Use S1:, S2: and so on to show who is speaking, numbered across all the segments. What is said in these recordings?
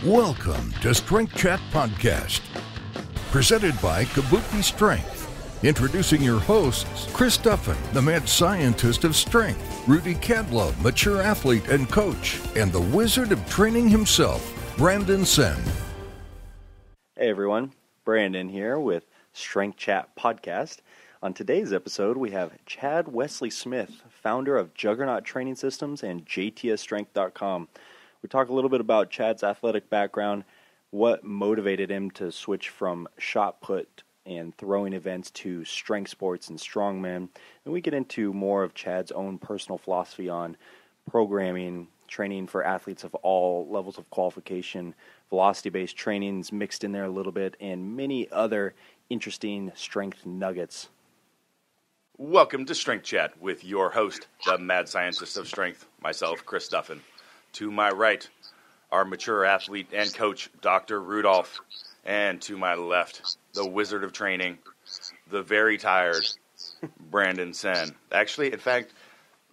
S1: Welcome to Strength Chat Podcast, presented by Kabuki Strength. Introducing your hosts, Chris Duffin, the mad scientist of strength, Rudy Cadlow, mature athlete and coach, and the wizard of training himself, Brandon Sen.
S2: Hey everyone, Brandon here with Strength Chat Podcast. On today's episode, we have Chad Wesley Smith, founder of Juggernaut Training Systems and JTSstrength.com. We talk a little bit about Chad's athletic background, what motivated him to switch from shot put and throwing events to strength sports and strongman. And we get into more of Chad's own personal philosophy on programming, training for athletes of all levels of qualification, velocity-based trainings mixed in there a little bit, and many other interesting strength nuggets.
S3: Welcome to Strength Chat with your host, the mad scientist of strength, myself, Chris Duffin. To my right, our mature athlete and coach, Dr. Rudolph. And to my left, the wizard of training, the very tired Brandon Sen. Actually, in fact,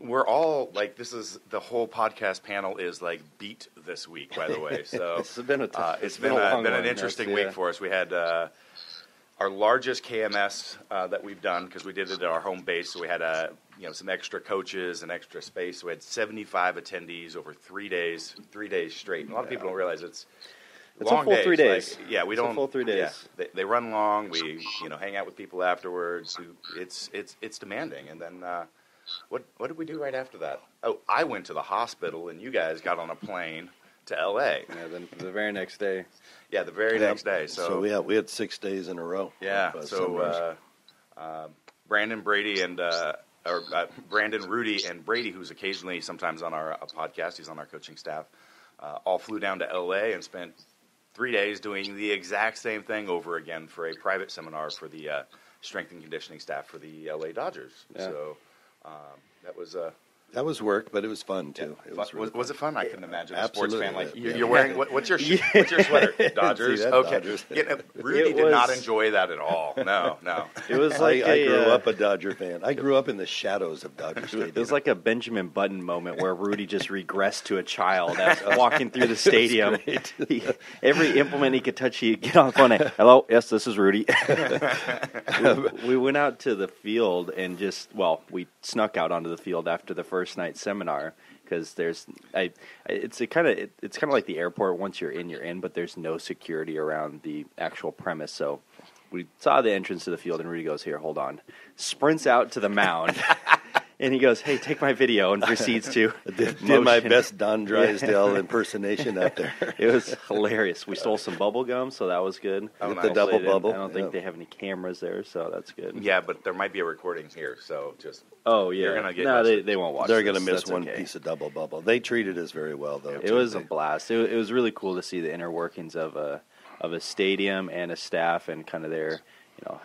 S3: we're all like, this is the whole podcast panel is like beat this week, by the way. So
S2: It's been
S3: an interesting week for us. We had our largest KMS that we've done because we did it at our home base. So we had some extra coaches and extra space. So we had 75 attendees over 3 days straight. And a lot of people don't realize it's long
S2: a full
S3: days.
S2: 3 days.
S3: Like, we don't.
S2: A full 3 days.
S3: Yeah, they run long. We hang out with people afterwards. It's demanding. And then what did we do right after that? Oh, I went to the hospital, and you guys got on a plane to L.A.
S2: Yeah, then the very next day.
S3: Yeah, the very next day.
S4: So we had 6 days in a row.
S3: Yeah. So Brandon, Brady, and Brandon, Rudy, and Brady, who's occasionally sometimes on our podcast, he's on our coaching staff, all flew down to L.A. and spent 3 days doing the exact same thing over again for a private seminar for the strength and conditioning staff for the L.A. Dodgers. Yeah. So
S4: that was work, but it was fun too.
S3: Yeah.
S4: It was really
S3: was it fun? I couldn't imagine a
S4: Absolutely.
S3: sports fan like you're wearing. What's your sweater? Dodgers.
S4: That,
S3: okay.
S4: Dodgers.
S3: Rudy did not enjoy that at all. No.
S2: It was like
S4: I grew up a Dodger fan. I grew up in the shadows of Dodger Stadium.
S2: It was like a Benjamin Button moment where Rudy just regressed to a child as walking through the stadium. Every implement he could touch, he'd get on the phone and, hello, yes, this is Rudy. we went out to the field and we snuck out onto the field after the first night seminar because it's kind of like the airport. Once you're in, but there's no security around the actual premise. So we saw the entrance to the field, and Rudy goes, "Here, hold on," sprints out to the mound. And he goes, "Hey, take my video," and proceeds to
S4: did my best Don Drysdale impersonation out there.
S2: It was hilarious. We stole some bubble gum, so that was good.
S4: With the double bubble.
S2: I don't think they have any cameras there, so that's good.
S3: Yeah, but there might be a recording here, so just.
S2: Oh yeah.
S3: You're gonna get
S2: they won't watch.
S4: They're going to miss
S2: That's
S4: one
S2: okay.
S4: piece of double bubble. They treated us very well, though.
S2: It was a blast. It was really cool to see the inner workings of a stadium and a staff and kind of their.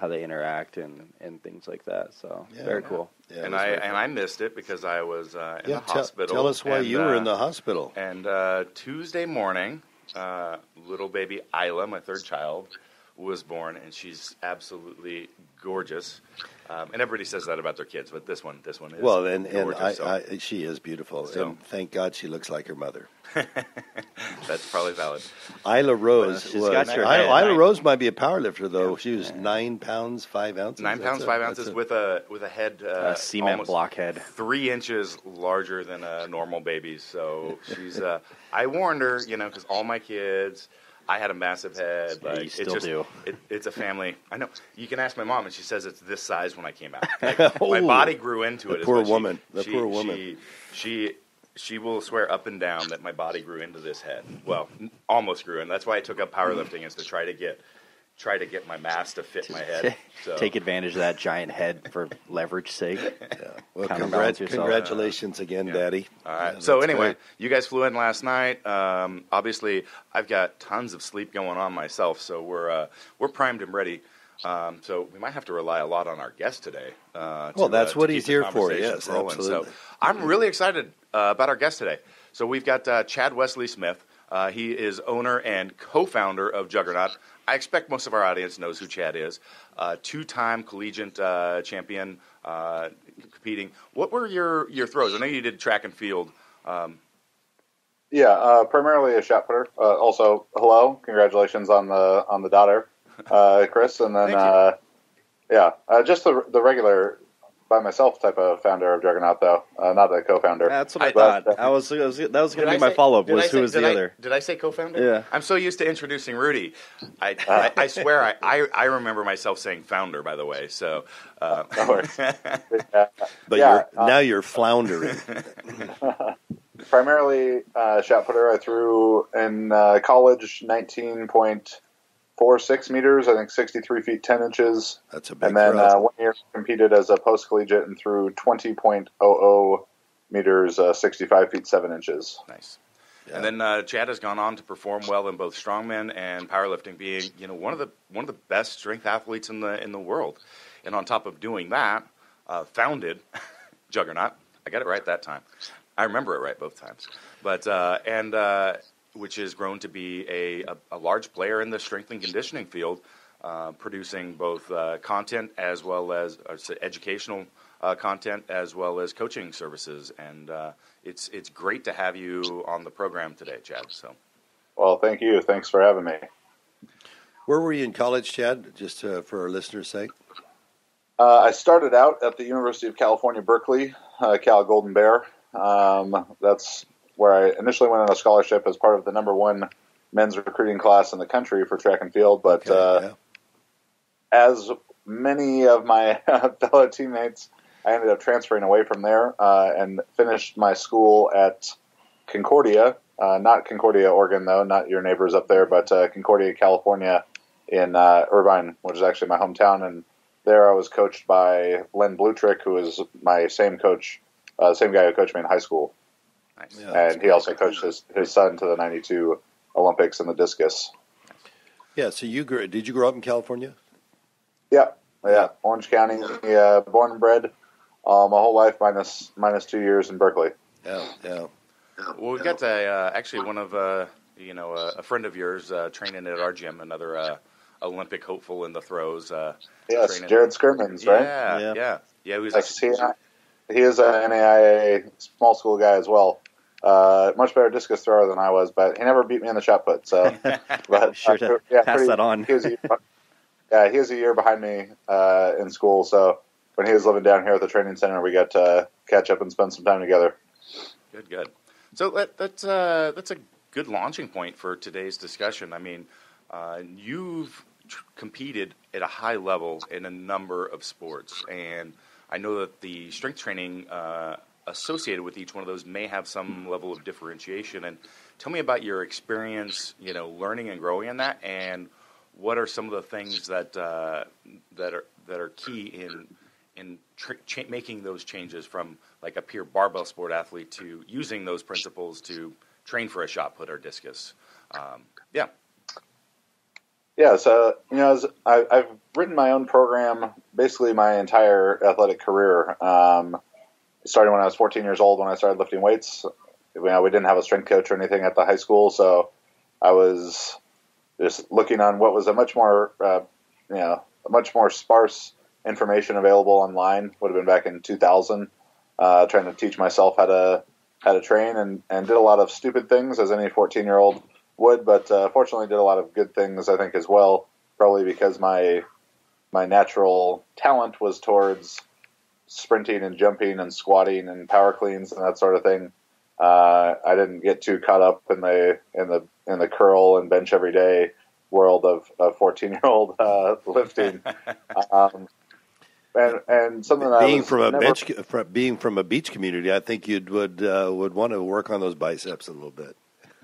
S2: How they interact and things like that. So very cool.
S4: Yeah,
S3: and I missed it because I was in the hospital.
S4: Tell us why you were in the hospital.
S3: And Tuesday morning, little baby Isla, my third child, was born, and she's absolutely gorgeous. And everybody says that about their kids, but this one is
S4: well, and
S3: gorgeous.
S4: she is beautiful,
S3: So.
S4: and thank God she looks like her mother.
S3: That's probably valid.
S4: Isla Rose
S3: Isla
S4: Rose might be a powerlifter though. She was 9 pounds 5 ounces.
S3: 9 pounds 5 ounces with a head
S2: a cement block head
S3: 3 inches larger than a normal baby's. So she's. I warned her, because all my kids. I had a massive head.
S2: Yeah, you still do.
S3: It's a family. I know. You can ask my mom, and she says it's this size when I came out. Like, my body grew into it.
S4: The poor woman.
S3: She will swear up and down that my body grew into this head. Well, almost grew in. That's why I took up powerlifting, is to try to get my mass to fit my head. So.
S2: Take advantage of that giant head for leverage sake.
S4: Yeah. Well, congratulations again, Daddy.
S3: All right.
S4: Yeah,
S3: so anyway,
S4: great.
S3: You guys flew in last night. Obviously, I've got tons of sleep going on myself, so we're primed and ready. So we might have to rely a lot on our guest today.
S4: That's what he's here for. Yes, absolutely.
S3: So I'm really excited about our guest today. So we've got Chad Wesley Smith. He is owner and co-founder of Juggernaut. I expect most of our audience knows who Chad is. Two-time collegiate champion competing. What were your throws? I know you did track and field.
S5: Yeah, primarily a shot putter. Also, hello, congratulations on the daughter, Chris, and then just the regular by myself type of founder of Juggernaut, though, not a co-founder.
S2: That's what I thought. That was going to be my follow-up. Who was the other?
S3: Did I say co-founder?
S2: Yeah.
S3: I'm so used to introducing Rudy. I swear I remember myself saying founder. By the way, so.
S4: Now you're floundering.
S5: Primarily shot putter. I threw in college 19.46 meters. I think 63 feet 10 inches.
S4: That's a big.
S5: And then 1 year competed as a post collegiate and threw 20.00 meters, 65 feet 7 inches.
S3: Nice. Yeah. And then Chad has gone on to perform well in both strongman and powerlifting, being one of the best strength athletes in the world. And on top of doing that, founded Juggernaut. I got it right that time. I remember it right both times, but which has grown to be a large player in the strength and conditioning field, producing both content as well as educational content as well as coaching services. And it's great to have you on the program today, Chad. So,
S5: well, thank you. Thanks for having me.
S4: Where were you in college, Chad? Just for our listeners' sake.
S5: I started out at the University of California, Berkeley, Cal Golden Bear. That's where I initially went on a scholarship as part of the #1 men's recruiting class in the country for track and field. But as many of my fellow teammates, I ended up transferring away from there and finished my school at Concordia, not Concordia, Oregon, though, not your neighbors up there, but Concordia, California in Irvine, which is actually my hometown. And there I was coached by Len Blutrick, who is my same coach. Same guy who coached me in high school.
S3: Nice.
S5: Yeah, and he also coached his son to the '92 Olympics in the discus.
S4: Yeah, so did you grow up in California?
S5: Yeah, Orange County, born and bred, my whole life minus 2 years in Berkeley.
S4: Yeah.
S3: Well, we've got actually one of a friend of yours training at our gym, another Olympic hopeful in the throws.
S5: Yes, Jared Skirmans, right?
S3: Yeah.
S5: He is an NAIA small school guy as well. Much better discus thrower than I was, but he never beat me in the shot put. So, but
S2: sure to pass that on.
S5: He was a year behind me in school. So when he was living down here at the training center, we got to catch up and spend some time together.
S3: Good. So that's a good launching point for today's discussion. I mean, you've competed at a high level in a number of sports, and I know that the strength training associated with each one of those may have some level of differentiation. And tell me about your experience, learning and growing in that, and what are some of the things that are key in making those changes from like a pure barbell sport athlete to using those principles to train for a shot put or discus.
S5: Yeah, so I've written my own program basically my entire athletic career. Starting when I was 14 years old when I started lifting weights. We didn't have a strength coach or anything at the high school, so I was just looking on what was a much more sparse information available online. Would have been back in 2000, trying to teach myself how to train and did a lot of stupid things as any 14-year-old would, but fortunately did a lot of good things, I think, as well, probably because my natural talent was towards sprinting and jumping and squatting and power cleans and that sort of thing. I didn't get too caught up in the curl and bench every day world of 14-year-old lifting. And something that
S4: being from a beach community, I think you would want to work on those biceps a little bit.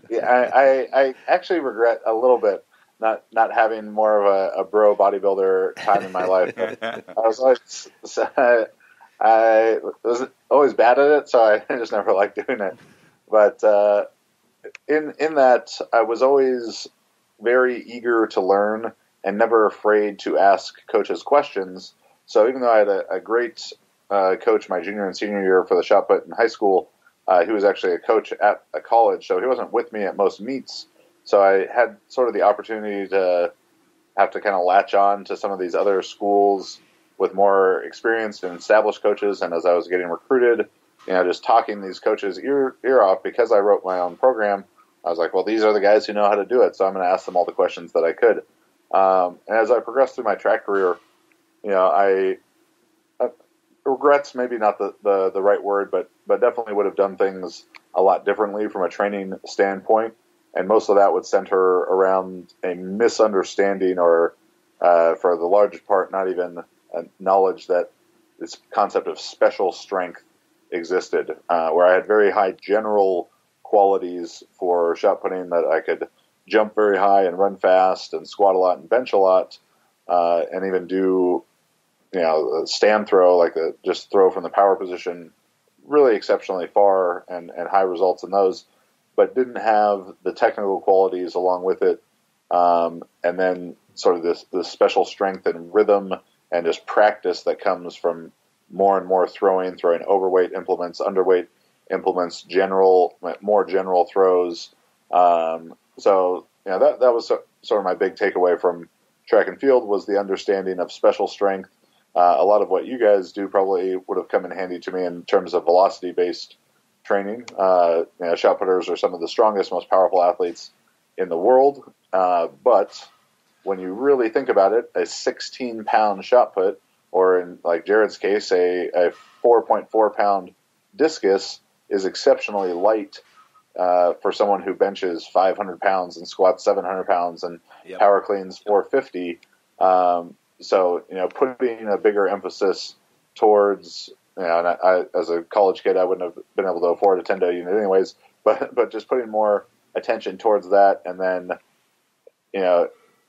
S5: Yeah, I actually regret a little bit not having more of a bro bodybuilder time in my life. I was always bad at it, so I just never liked doing it. But in that, I was always very eager to learn and never afraid to ask coaches questions. So even though I had a great coach my junior and senior year for the shot put in high school, he was actually a coach at a college, so he wasn't with me at most meets. So I had sort of the opportunity to have to kind of latch on to some of these other schools with more experienced and established coaches. And as I was getting recruited just talking these coaches ear off because I wrote my own program. I was like, well, these are the guys who know how to do it, so I'm going to ask them all the questions that I could. And as I progressed through my track career, I regrets, maybe not the right word, but definitely would have done things a lot differently from a training standpoint. And most of that would center around a misunderstanding or, for the largest part, not even a knowledge that this concept of special strength existed, where I had very high general qualities for shot putting, that I could jump very high and run fast and squat a lot and bench a lot, and even do, stand throw, like just throw from the power position really exceptionally far and high results in those, but didn't have the technical qualities along with it. And then sort of this special strength and rhythm and just practice that comes from more and more throwing overweight implements, underweight implements, more general throws. So that was sort of my big takeaway from track and field, was the understanding of special strength. A lot of what you guys do probably would have come in handy to me in terms of velocity-based training. Shot putters are some of the strongest, most powerful athletes in the world. But when you really think about it, a 16-pound shot put, or in like Jared's case, a 4.4-pound discus is exceptionally light for someone who benches 500 pounds and squats 700 pounds and power cleans 450. So, putting a bigger emphasis towards, and I, as a college kid, I wouldn't have been able to afford a 10-day unit anyways, but just putting more attention towards that. And then,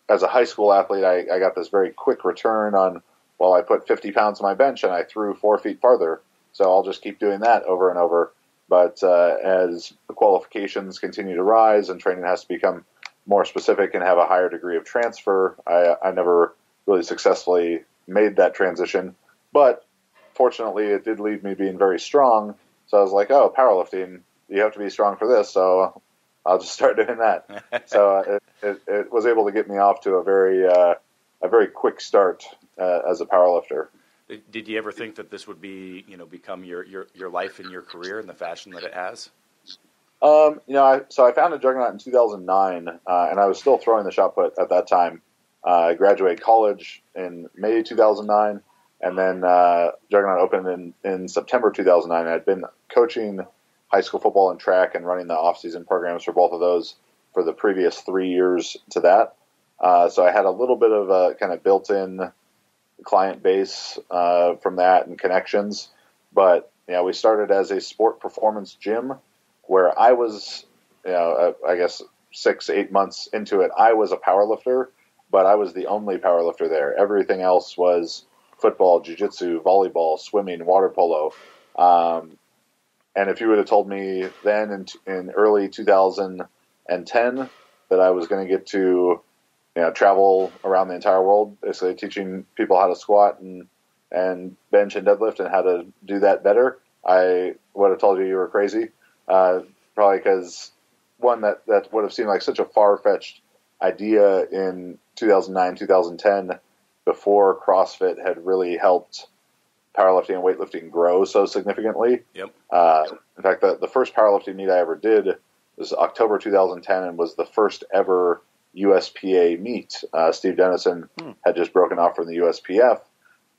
S5: as a high school athlete, I got this very quick return on, well, I put 50 pounds on my bench and I threw 4 feet farther. So I'll just keep doing that over and over. But as the qualifications continue to rise and training has to become more specific and have a higher degree of transfer, I never really successfully made that transition. But fortunately, it did leave me being very strong. So I was like, oh, powerlifting, you have to be strong for this. So I'll just start doing that. So it was able to get me off to a very quick start as a powerlifter.
S3: Did you ever think that this would be, become your life and your career in the fashion that it has?
S5: So I founded Juggernaut in 2009, and I was still throwing the shot put at that time. I graduated college in May 2009, and then Juggernaut opened in September 2009. I'd been coaching high school football and track and running the off-season programs for both of those for the previous 3 years to that. So I had a little bit of a kind of built-in client base from that and connections. But we started as a sport performance gym where I was, I guess 6-8 months into it, I was a powerlifter, but I was the only powerlifter there. Everything else was football, jiu-jitsu, volleyball, swimming, water polo. And if you would have told me then in early 2010 that I was going to get to travel around the entire world, basically teaching people how to squat and bench and deadlift and how to do that better, I would have told you were crazy. Probably because, one, that would have seemed like such a far-fetched idea in 2009, 2010, before CrossFit had really helped powerlifting and weightlifting grow so significantly.
S3: Yep.
S5: In fact, the first powerlifting meet I ever did was October 2010 and was the first ever USPA meet. Steve Dennison had just broken off from the USPF,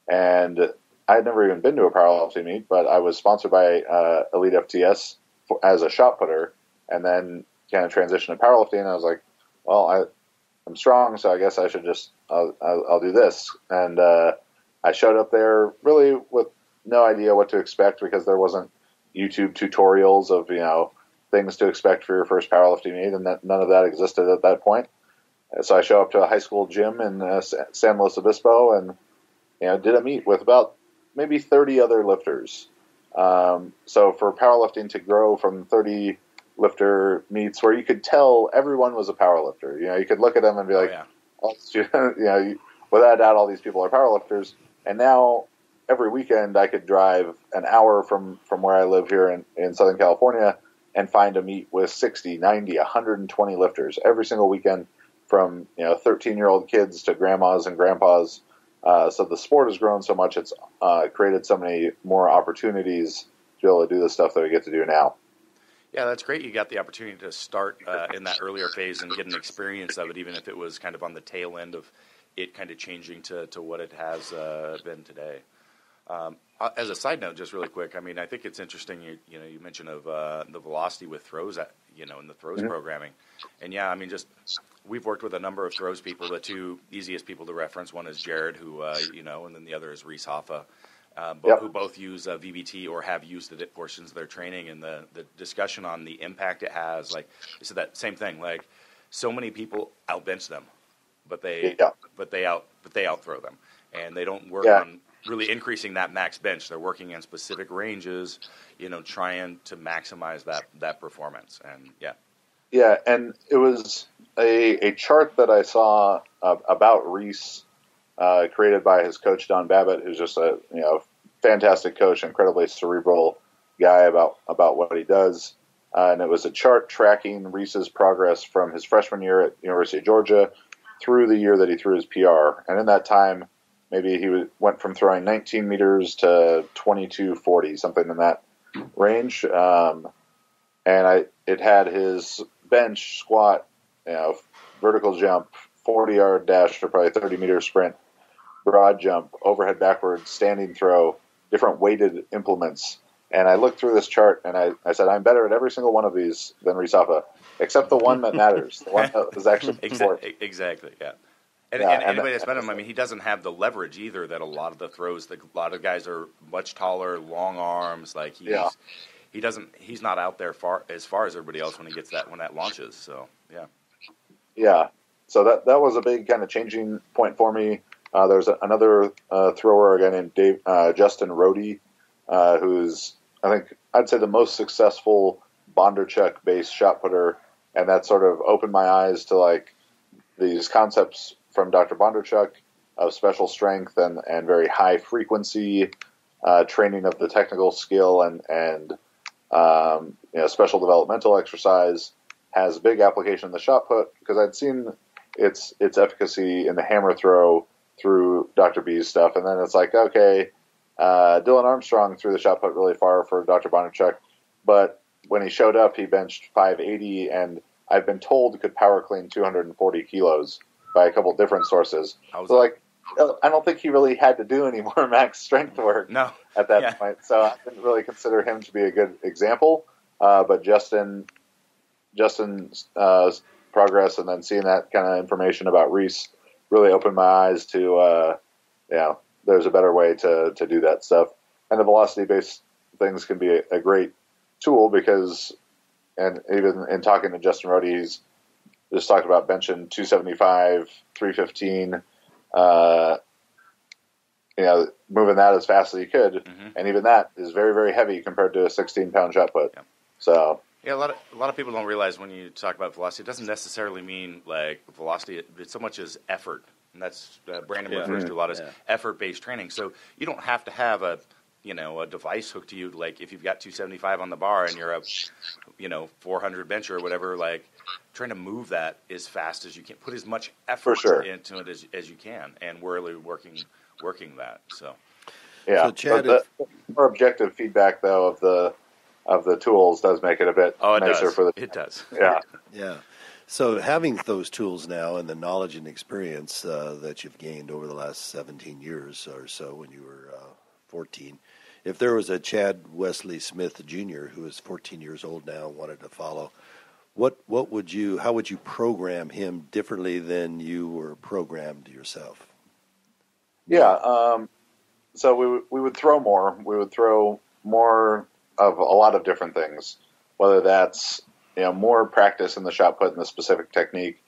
S5: and I had never even been to a powerlifting meet, but I was sponsored by Elite FTS as a shot putter, and then kind of transitioned to powerlifting. And I was like, well, I'm strong, so I guess I should just I'll do this. And I showed up there really with no idea what to expect, because there wasn't YouTube tutorials of things to expect for your first powerlifting meet, and none of that existed at that point. So I show up to a high school gym in San Luis Obispo and did a meet with about maybe 30 other lifters. So for powerlifting to grow from 30 lifter meets where you could tell everyone was a powerlifter, you could look at them and be like, without a doubt, all these people are powerlifters. And now every weekend I could drive an hour from where I live here in Southern California and find a meet with 60, 90, 120 lifters every single weekend, from 13-year-old kids to grandmas and grandpas. So the sport has grown so much; it's created so many more opportunities be able to do the stuff that we get to do now.
S3: Yeah, that's great. You got the opportunity to start in that earlier phase and get an experience of it, even if it was kind of on the tail end of it kind of changing to what it has been today. As a side note, just really quick, I mean, I think it's interesting. You mentioned of the velocity with throws, in the throws programming, and yeah, I mean, just we've worked with a number of throws people. The two easiest people to reference, one is Jared, who and then the other is Reese Hoffa, who both use VBT or have used it at portions of their training. And the discussion on the impact it has, like I said, that same thing. Like so many people outbench them, but they outthrow them, and they don't work on really increasing that max bench. They're working in specific ranges, trying to maximize that performance. And
S5: yeah, and it was a chart that I saw about Reese, created by his coach Don Babbitt, who's just a fantastic coach, incredibly cerebral guy about what he does. And it was a chart tracking Reese's progress from his freshman year at University of Georgia through the year that he threw his PR. And in that time, maybe he went from throwing 19 meters to 22.40, something in that range. And it had his bench, squat, vertical jump, 40-yard dash for probably 30-meter sprint, broad jump, overhead backwards, standing throw, different weighted implements. And I looked through this chart and I said, I'm better at every single one of these than Reese Hoffa, except the one that matters, the one that was actually important.
S3: Exactly, yeah. And anybody that's met him, I mean, he doesn't have the leverage either that a lot of the throws. A lot of guys are much taller, long arms. Like he's not out there as far as everybody else when that launches. So
S5: yeah. So that was a big kind of changing point for me. There's another thrower, a guy named Justin Rohde, who's I'd say the most successful Bondarchuk based shot putter, and that sort of opened my eyes to like these concepts from Dr. Bondarchuk of special strength and very high frequency training of the technical skill and special developmental exercise has big application in the shot put, because I'd seen its efficacy in the hammer throw through Dr. B's stuff, and then it's like, okay, Dylan Armstrong threw the shot put really far for Dr. Bondarchuk, but when he showed up, he benched 580, and I've been told could power clean 240 kilos by a couple different sources. So, like, I don't think he really had to do any more max strength work at that point. So I didn't really consider him to be a good example. But Justin's progress and then seeing that kind of information about Reese really opened my eyes to, there's a better way to do that stuff. And the velocity-based things can be a great tool because, and even in talking to Justin Rohde, he's just talked about benching 275, 315, moving that as fast as he could. Mm-hmm. And even that is very, very heavy compared to a 16-pound shot put. Yeah. So
S3: yeah, a lot of people don't realize when you talk about velocity, it doesn't necessarily mean like velocity. It's so much as effort. And that's Brandon refers to a lot as effort-based training. So you don't have to have a device hooked to you. Like if you've got 275 on the bar and you're a 400 bench or whatever, like trying to move that as fast as you can, put as much effort into it as you can, and we're really working that. So
S5: yeah, so Chad, the more objective feedback though of the tools does make it a bit nicer for the.
S3: It does.
S4: Yeah. So having those tools now and the knowledge and experience that you've gained over the last 17 years or so when you were 14, if there was a Chad Wesley Smith Jr. who is 14 years old now and wanted to follow, how would you program him differently than you were programmed yourself?
S5: Yeah, so we would throw more. We would throw more of a lot of different things, whether that's more practice in the shot put and the specific technique,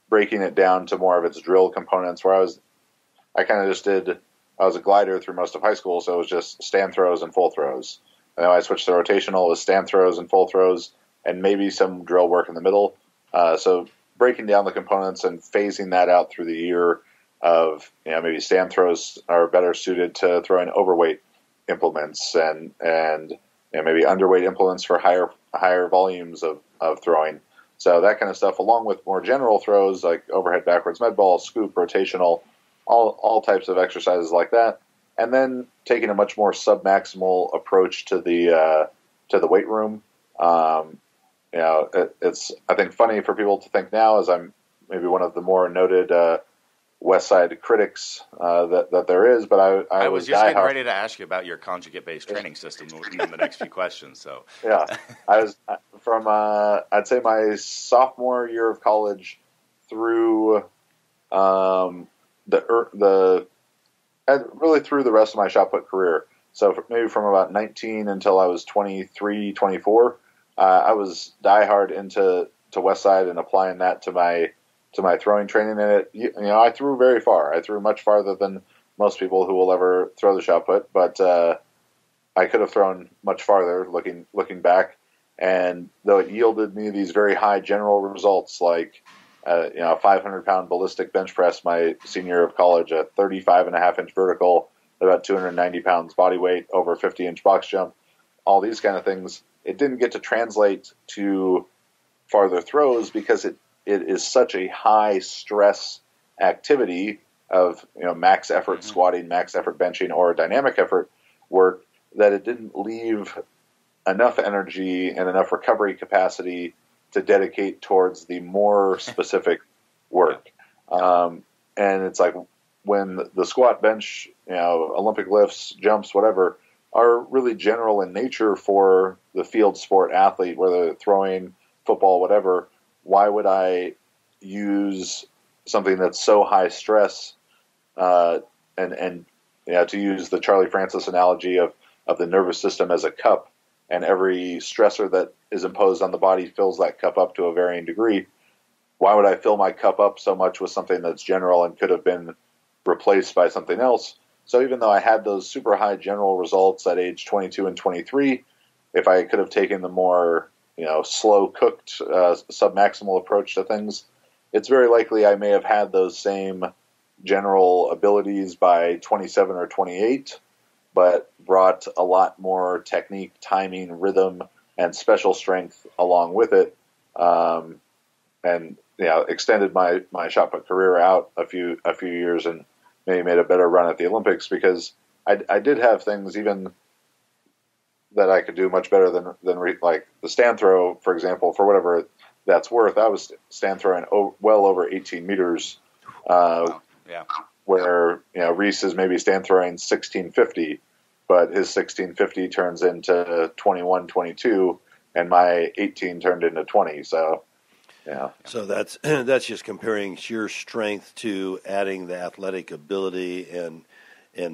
S5: breaking it down to more of its drill components. Where I was a glider through most of high school, so it was just stand throws and full throws. And then I switched to rotational with stand throws and full throws, and maybe some drill work in the middle. So breaking down the components and phasing that out through the year of maybe stand throws are better suited to throwing overweight implements and maybe underweight implements for higher volumes of throwing. So that kind of stuff, along with more general throws like overhead backwards med ball, scoop, rotational, all types of exercises like that. and then taking a much more submaximal approach to the weight room. It's, I think, funny for people to think now, as I'm maybe one of the more noted West Side critics that there is, but I
S3: was just getting ready to ask you about your conjugate-based training system in the next few questions. So
S5: yeah, I was from I'd say my sophomore year of college through really through the rest of my shot put career. So maybe from about 19 until I was 23, 24, I was diehard into West Side and applying that to my throwing training. And I threw very far. I threw much farther than most people who will ever throw the shot put, but I could have thrown much farther looking back. And though it yielded me these very high general results, like a 500-pound ballistic bench press my senior year of college, a 35.5-inch vertical, about 290 pounds body weight, over 50-inch box jump, all these kind of things, it didn't get to translate to farther throws because it is such a high stress activity of max effort squatting, max effort benching, or dynamic effort work, that it didn't leave enough energy and enough recovery capacity to dedicate towards the more specific work. And it's like when the squat, bench, Olympic lifts, jumps, whatever, are really general in nature for the field sport athlete, whether throwing, football, whatever. Why would I use something that's so high stress, and to use the Charlie Francis analogy of the nervous system as a cup, and every stressor that is imposed on the body fills that cup up to a varying degree. Why would I fill my cup up so much with something that's general and could have been replaced by something else? So even though I had those super high general results at age 22 and 23, if I could have taken the more slow cooked submaximal approach to things, it's very likely I may have had those same general abilities by 27 or 28, but brought a lot more technique, timing, rhythm, and special strength along with it, and extended my shot put career out a few years, and maybe made a better run at the Olympics, because I did have things even that I could do much better than like the stand throw, for example, for whatever that's worth. I was stand throwing well over 18 meters, where Reese is maybe stand throwing 1650, but his 1650 turns into 21, 22, and my 18 turned into 20. So, yeah.
S4: So that's just comparing sheer strength to adding the athletic ability and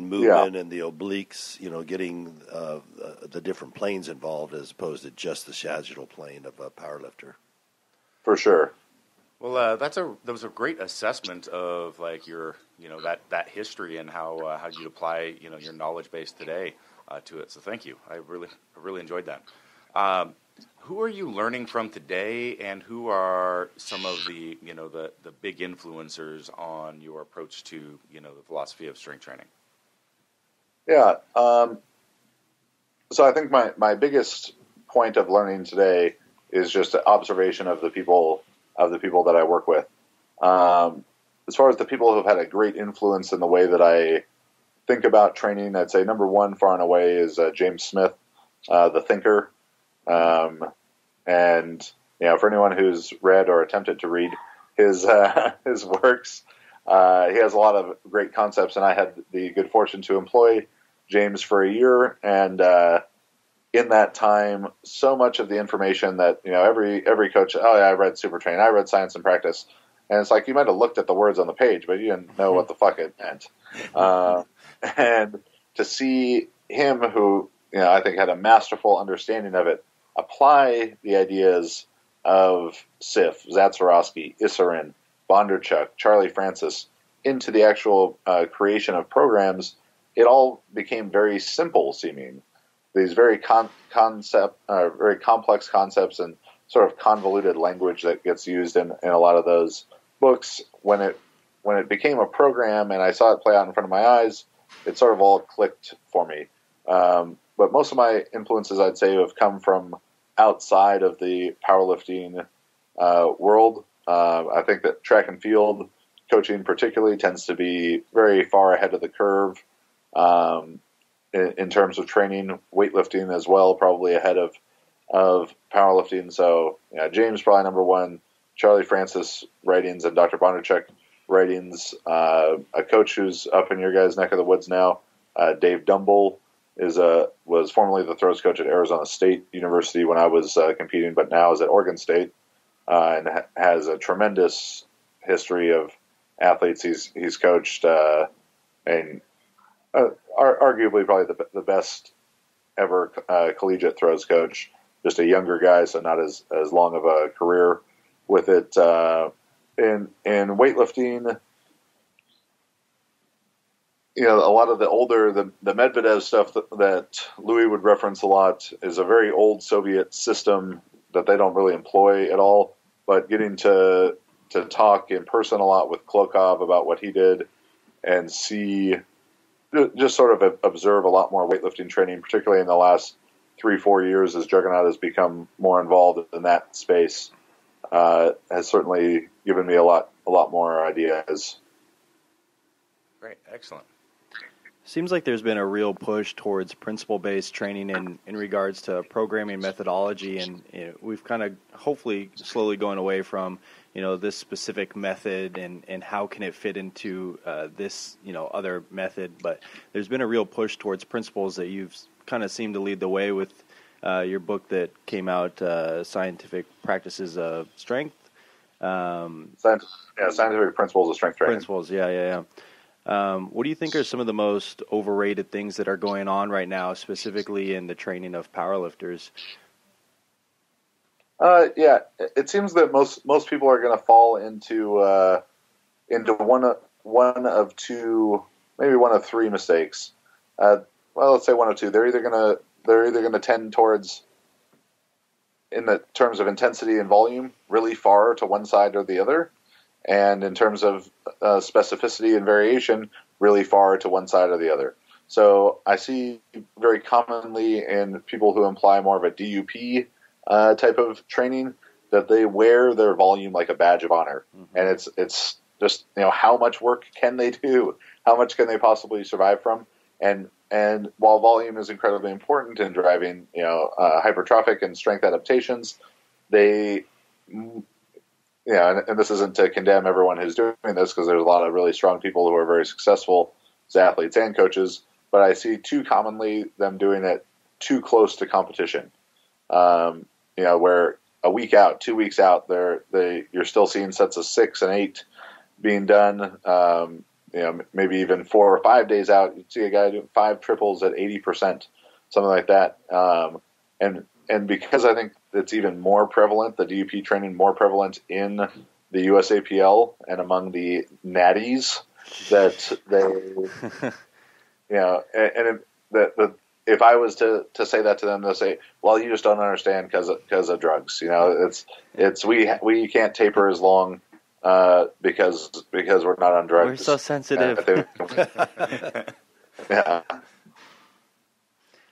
S4: movement and the obliques, getting the different planes involved as opposed to just the sagittal plane of a powerlifter.
S5: For sure.
S3: Well, that was a great assessment of like your that history and how you apply your knowledge base today to it. So thank you. I really enjoyed that. Who are you learning from today, and who are some of the the big influencers on your approach to the philosophy of strength training?
S5: Yeah. So I think my biggest point of learning today is just an observation of the people that I work with. As far as the people who have had a great influence in the way that I think about training, I'd say number one, far and away, is James Smith, the thinker. And for anyone who's read or attempted to read his works, he has a lot of great concepts. And I had the good fortune to employ James for a year, and in that time, so much of the information that every coach, I read Super Train, I read Science and Practice, and it's like you might have looked at the words on the page, but you didn't know what the fuck it meant. And to see him, who I think had a masterful understanding of it, apply the ideas of Sif, Zatsarowski, Issarin, Bondarchuk, Charlie Francis into the actual creation of programs, it all became very simple seeming. These very very complex concepts and sort of convoluted language that gets used in a lot of those books. When it became a program and I saw it play out in front of my eyes, it sort of all clicked for me. But most of my influences, I'd say, have come from outside of the powerlifting world. I think that track and field coaching particularly tends to be very far ahead of the curve in terms of training, weightlifting as well, probably ahead of powerlifting. So yeah, James probably number one, Charlie Francis writings and Dr. Bondarchuk writings. A coach who's up in your guys' neck of the woods now, Dave Dumble, was formerly the throws coach at Arizona State University when I was competing, but now is at Oregon State, and has a tremendous history of athletes he's coached, and arguably probably the best ever collegiate throws coach. Just a younger guy, so not as long of a career with it. In weightlifting, a lot of the older, the Medvedev stuff that Louis would reference a lot is a very old Soviet system that they don't really employ at all. But getting to talk in person a lot with Klokov about what he did and see, just sort of observe a lot more weightlifting training, particularly in the last 3-4 years as Juggernaut has become more involved in that space, has certainly given me a lot more ideas.
S3: Great, excellent.
S2: Seems like there's been a real push towards principle-based training in regards to programming methodology, and we've kind of hopefully slowly going away from this specific method and how can it fit into this other method. But there's been a real push towards principles that you've kind of seemed to lead the way with your book that came out, Scientific Practices of Strength.
S5: Scientific Principles of Strength Training.
S2: Principles, yeah. What do you think are some of the most overrated things that are going on right now, specifically in the training of powerlifters?
S5: It seems that most people are going to fall into one of two, maybe one of three mistakes. Let's say one of two. They're either going to tend towards, in the terms of intensity and volume, really far to one side or the other, and in terms of specificity and variation, really far to one side or the other. So I see very commonly in people who imply more of a DUP type of training that they wear their volume like a badge of honor, and it's just how much work can they do? How much can they possibly survive from? And while volume is incredibly important in driving hypertrophic and strength adaptations, they and this isn't to condemn everyone who's doing this, because there's a lot of really strong people who are very successful as athletes and coaches, but I see too commonly them doing it too close to competition. Where a week out, 2 weeks out, you're still seeing sets of 6 and 8 being done. Maybe even 4 or 5 days out, you see a guy doing 5 triples at 80%, something like that. And because I think it's even more prevalent, the DUP training more prevalent in the USAPL and among the natties, that they, if I was to say that to them, they'll say, "Well, you just don't understand because of drugs. It's we can't taper as long because we're not on drugs.
S2: We're so sensitive."
S5: Yeah.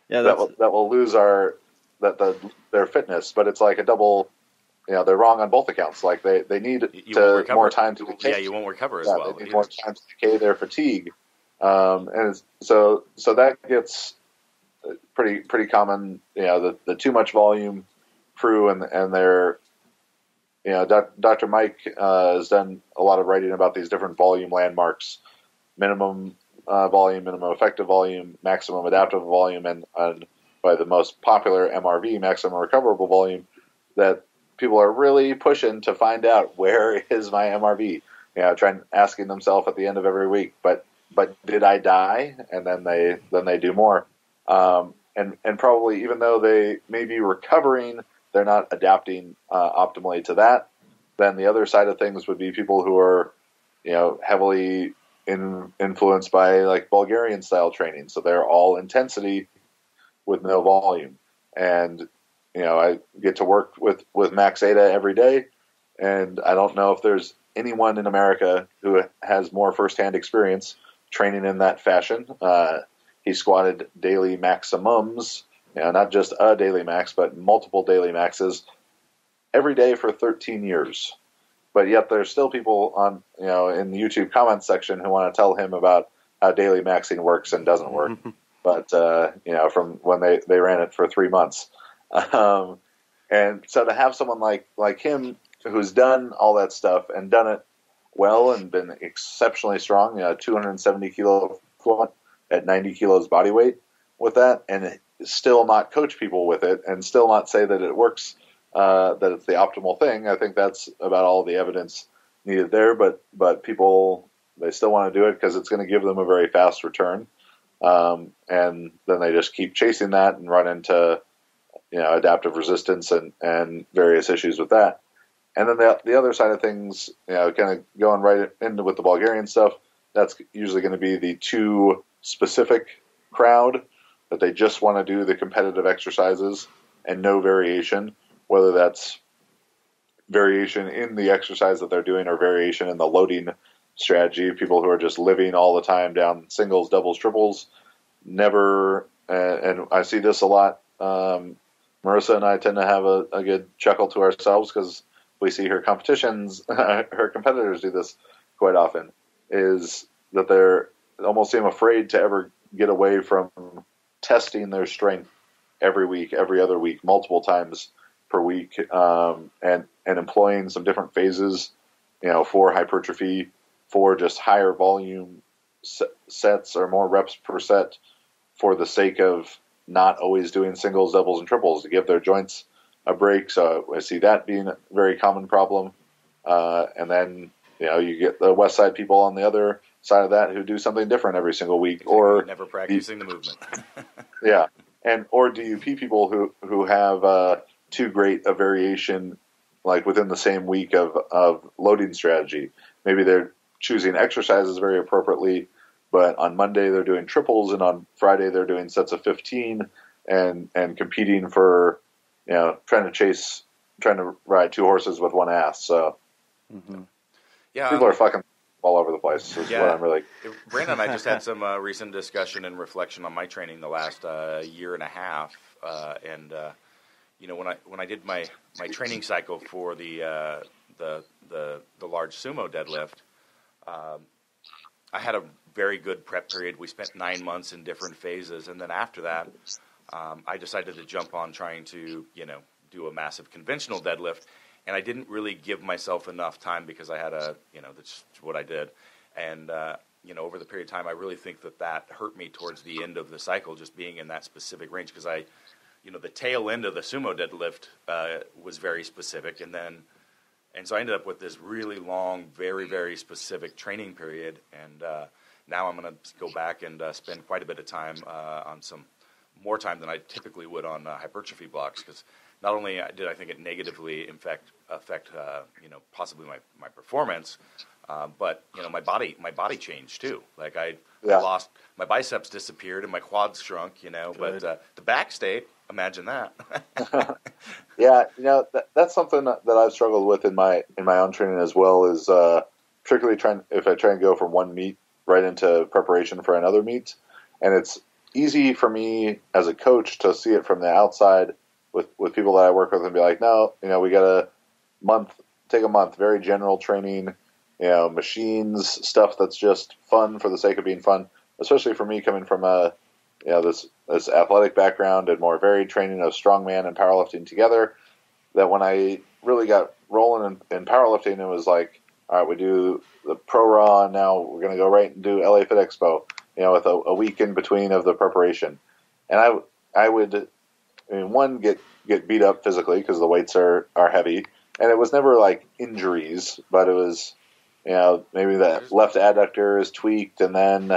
S2: Yeah,
S5: that will lose their fitness, but it's like a double. They're wrong on both accounts. Like they need more time to decay.
S3: Yeah, you won't recover as well.
S5: They need more time to decay their fatigue, and so that gets pretty common. The too much volume crew and their. Dr. Mike has done a lot of writing about these different volume landmarks: minimum volume, minimum effective volume, maximum adaptive volume, and by the most popular MRV, maximum recoverable volume, that people are really pushing to find out, where is my MRV? Asking themselves at the end of every week, but did I die? And then they do more. And probably, even though they may be recovering, they're not adapting optimally to that. Then the other side of things would be people who are, heavily influenced by like Bulgarian style training. So they're all intensity with no volume. And, I get to work with Max Ada every day, and I don't know if there's anyone in America who has more firsthand experience training in that fashion. He squatted daily maximums, not just a daily max, but multiple daily maxes every day for 13 years. But yet there's still people on, in the YouTube comments section who want to tell him about how daily maxing works and doesn't work. But, from when they ran it for 3 months. And so to have someone like him who's done all that stuff and done it well and been exceptionally strong, 270 kilo at 90 kilos body weight with that, and still not coach people with it and still not say that it works, that it's the optimal thing. I think that's about all the evidence needed there, but people, they still want to do it because it's going to give them a very fast return. And then they just keep chasing that and run into, adaptive resistance and various issues with that. And then the other side of things, kind of going right into with the Bulgarian stuff, that's usually going to be the too specific crowd that they just want to do the competitive exercises and no variation, whether that's variation in the exercise that they're doing or variation in the loading strategy. People who are just living all the time down singles, doubles, triples, never, and I see this a lot. Marissa and I tend to have a good chuckle to ourselves because we see her competitors do this quite often, is that they're almost seem afraid to ever get away from testing their strength every week, every other week, multiple times per week, and employing some different phases, for hypertrophy, for just higher volume sets or more reps per set, for the sake of not always doing singles, doubles, and triples to give their joints a break. So I see that being a very common problem. And then, you get the West Side people on the other side of that who do something different every single week, or
S3: never practicing the movement.
S5: Yeah. Or DUP people who have too great a variation, like within the same week of loading strategy. Maybe they're choosing exercises very appropriately, but on Monday they're doing triples, and on Friday they're doing sets of 15 and competing for, trying to ride two horses with one ass. So
S3: yeah,
S5: people are fucking all over the place. Is what I'm really.
S3: Brandon and I just had some recent discussion and reflection on my training the last year and a half, and when I did my training cycle for the large sumo deadlift, I had a very good prep period. We spent 9 months in different phases, and then after that, I decided to jump on trying to do a massive conventional deadlift. And I didn't really give myself enough time because I had that's what I did. And, over the period of time, I really think that hurt me towards the end of the cycle, just being in that specific range. Because the tail end of the sumo deadlift was very specific. And so I ended up with this really long, very, very specific training period. And now I'm going to go back and spend quite a bit of time on some more time than I typically would on hypertrophy blocks, because not only did I think it negatively affect possibly my performance, but my body changed too. Like I lost, my biceps disappeared and my quads shrunk. But the back stayed. Imagine that.
S5: Yeah, that's something that I've struggled with in my own training as well. Is particularly if I try and go from one meet right into preparation for another meet, and it's easy for me as a coach to see it from the outside with people that I work with and be like, no, we got take a month, very general training, machines, stuff that's just fun for the sake of being fun, especially for me coming from this athletic background and more varied training of strongman and powerlifting together, that when I really got rolling in powerlifting, it was like, all right, we do the Pro Raw, and now we're going to go right and do LA Fit Expo, with a week in between of the preparation. And I would, one, get beat up physically because the weights are heavy, and it was never like injuries, but it was, maybe the left adductor is tweaked, and then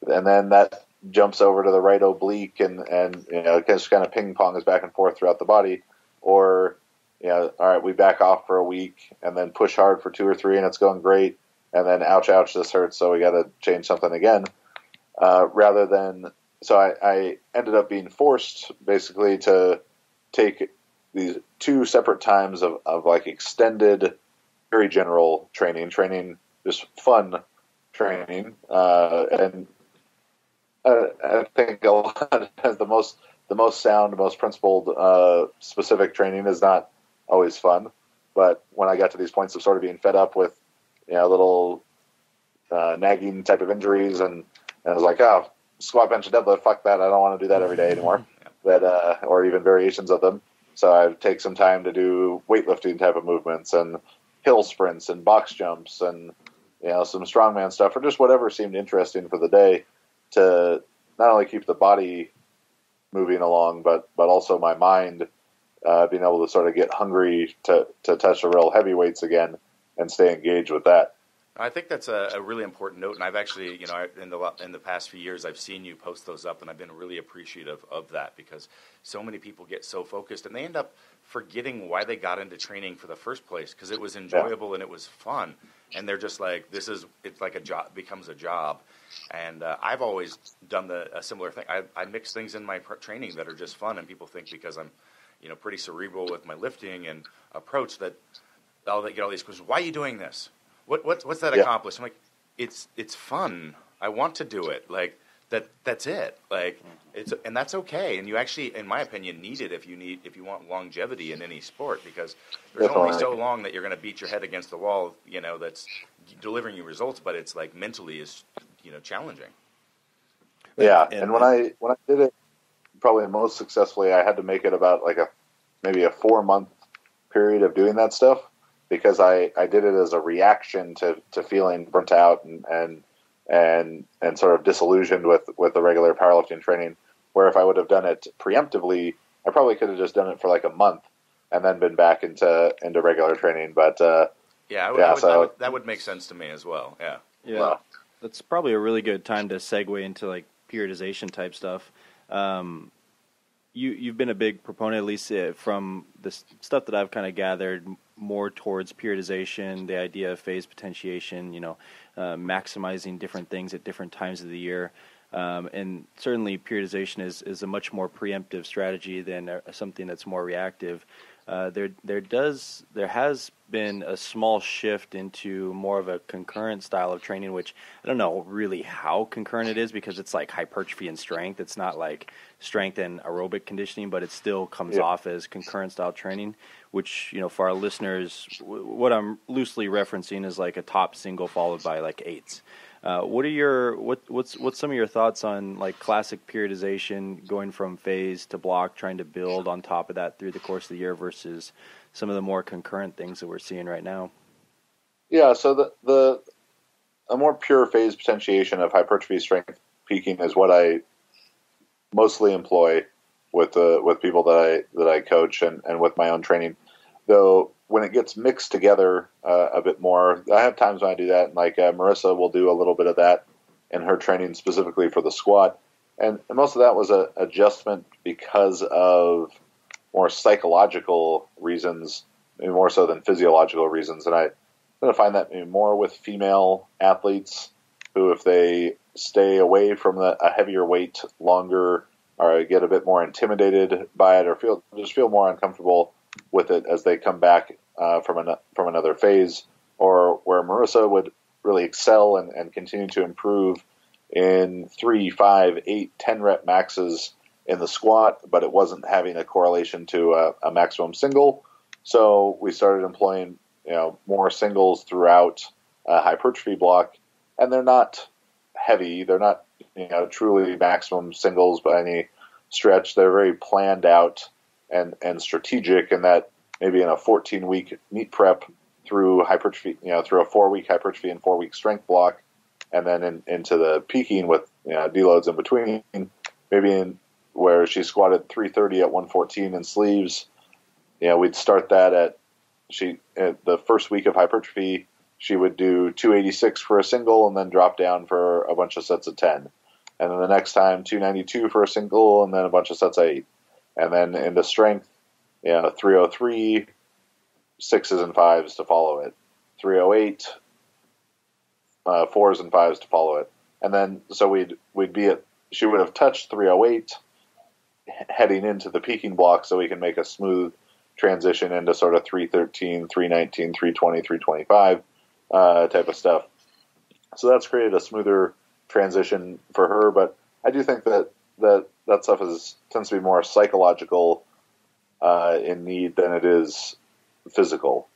S5: that jumps over to the right oblique, and it just kind of ping pongs back and forth throughout the body. Or, all right, we back off for a week and then push hard for 2 or 3 and it's going great, and then ouch, this hurts, so we got to change something again. Rather than, so I ended up being forced basically to take these 2 separate times of like extended, very general training, just fun training, and I think a lot of the most sound, most principled, specific training is not always fun. But when I got to these points of sort of being fed up with, little nagging type of injuries and And I was like, oh, squat, bench, and deadlift, fuck that. I don't want to do that every day anymore. Or even variations of them. So I take some time to do weightlifting type of movements and hill sprints and box jumps and, some strongman stuff, or just whatever seemed interesting for the day to not only keep the body moving along, but also my mind being able to sort of get hungry to touch the real heavy weights again and stay engaged with that.
S3: I think that's a really important note, and I've actually, in the past few years, I've seen you post those up, and I've been really appreciative of that because so many people get so focused, and they end up forgetting why they got into training for the first place because it was enjoyable and it was fun, and they're just like, it's like a job, becomes a job, and I've always done a similar thing. I mix things in my training that are just fun, and people think because I'm, pretty cerebral with my lifting and approach that I'll get all these questions. Why are you doing this? What's that accomplished? I'm like, it's fun. I want to do it. Like that's it. Like and that's okay. And you actually, in my opinion, need it if you want longevity in any sport because there's only so long that you're going to beat your head against the wall. That's delivering you results, but it's like mentally is challenging.
S5: Yeah, and when I did it, probably most successfully, I had to make it about like maybe a 4-month period of doing that stuff. Because I did it as a reaction to feeling burnt out and sort of disillusioned with the regular powerlifting training. Where if I would have done it preemptively, I probably could have just done it for like a month and then been back into regular training. But
S3: that would make sense to me as well.
S2: Yeah, that's probably a really good time to segue into like periodization type stuff. You've been a big proponent, at least from the stuff that I've kind of gathered, more towards periodization, the idea of phase potentiation, maximizing different things at different times of the year. And certainly periodization is a much more preemptive strategy than something that's more reactive. There has been a small shift into more of a concurrent style of training, which I don't know really how concurrent it is because it's like hypertrophy and strength. It's not like strength and aerobic conditioning, but it still comes off as concurrent style training, which, for our listeners, what I'm loosely referencing is like a top single followed by like eights. What's some of your thoughts on like classic periodization, going from phase to block, trying to build on top of that through the course of the year versus some of the more concurrent things that we're seeing right now?
S5: Yeah, so a more pure phase potentiation of hypertrophy strength peaking is what I mostly employ with people that I coach and with my own training. Though when it gets mixed together a bit more, I have times when I do that. And like Marissa will do a little bit of that in her training specifically for the squat. And most of that was an adjustment because of more psychological reasons, maybe more so than physiological reasons. And I'm going to find that maybe more with female athletes who, if they stay away from a heavier weight longer, or get a bit more intimidated by it, or feel more uncomfortable with it as they come back from another phase, or where Marissa would really excel and continue to improve in 3, 5, 8, 10 rep maxes in the squat, but it wasn't having a correlation to a maximum single. So we started employing more singles throughout a hypertrophy block, and they're not heavy. They're not truly maximum singles by any stretch. They're very planned out and strategic in that maybe in a 14-week meet prep through hypertrophy, through a 4-week hypertrophy and 4-week strength block, and then into the peaking with deloads in between, maybe where she squatted 330 at 114 in sleeves. We'd start that at the first week of hypertrophy, she would do 286 for a single and then drop down for a bunch of sets of 10. And then the next time, 292 for a single and then a bunch of sets of 8. And then into strength, 303, 6s and 5s to follow it. 308, 4s and 5s to follow it. And then, so we'd be she would have touched 308 heading into the peaking block so we can make a smooth transition into sort of 313, 319, 320, 325 type of stuff. So that's created a smoother transition for her, but I do think that stuff tends to be more psychological in need than it is physical.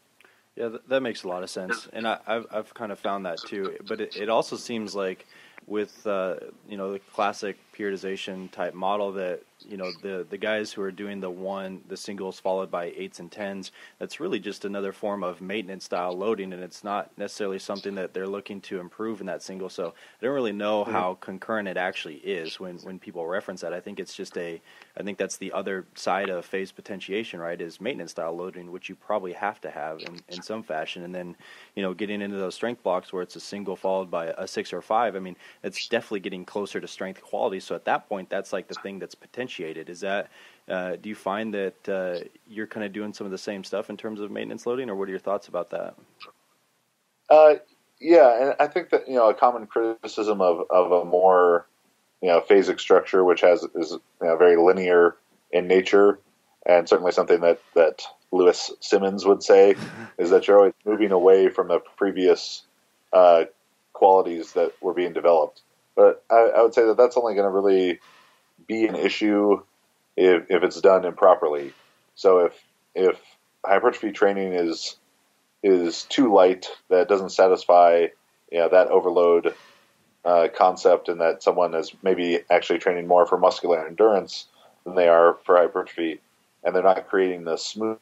S2: Yeah, that makes a lot of sense, and I've kind of found that too. But it also seems like with the classic periodization type model that the guys who are doing the singles followed by 8s and 10s, that's really just another form of maintenance style loading, and it's not necessarily something that they're looking to improve in that single. So I don't really know how concurrent it actually is when people reference that. I think it's just I think that's the other side of phase potentiation, right, is maintenance style loading, which you probably have to have in some fashion. And then getting into those strength blocks where it's a single followed by a 6 or 5, I mean, it's definitely getting closer to strength quality. So at that point, that's like the thing that's potentiated. Is that, do you find that you're kind of doing some of the same stuff in terms of maintenance loading, or what are your thoughts about that?
S5: Yeah, and I think that a common criticism of a more phasic structure, which is very linear in nature, and certainly something that Lewis Simmons would say, is that you're always moving away from the previous qualities that were being developed. But I would say that that's only going to really be an issue if it's done improperly. So if hypertrophy training is too light, that it doesn't satisfy that overload concept, and that someone is maybe actually training more for muscular endurance than they are for hypertrophy, and they're not creating the smooth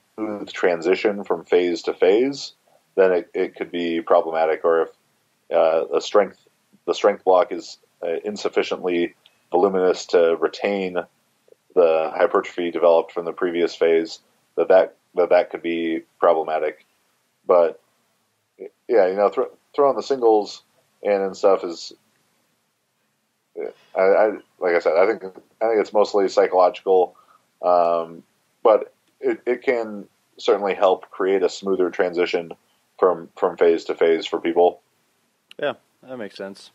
S5: transition from phase to phase, then it could be problematic. Or if the strength block is insufficiently voluminous to retain the hypertrophy developed from the previous phase, that could be problematic. But yeah, throwing the singles in and stuff is, like I said, I think it's mostly psychological, but it can certainly help create a smoother transition from phase to phase for people.
S2: Yeah, that makes sense.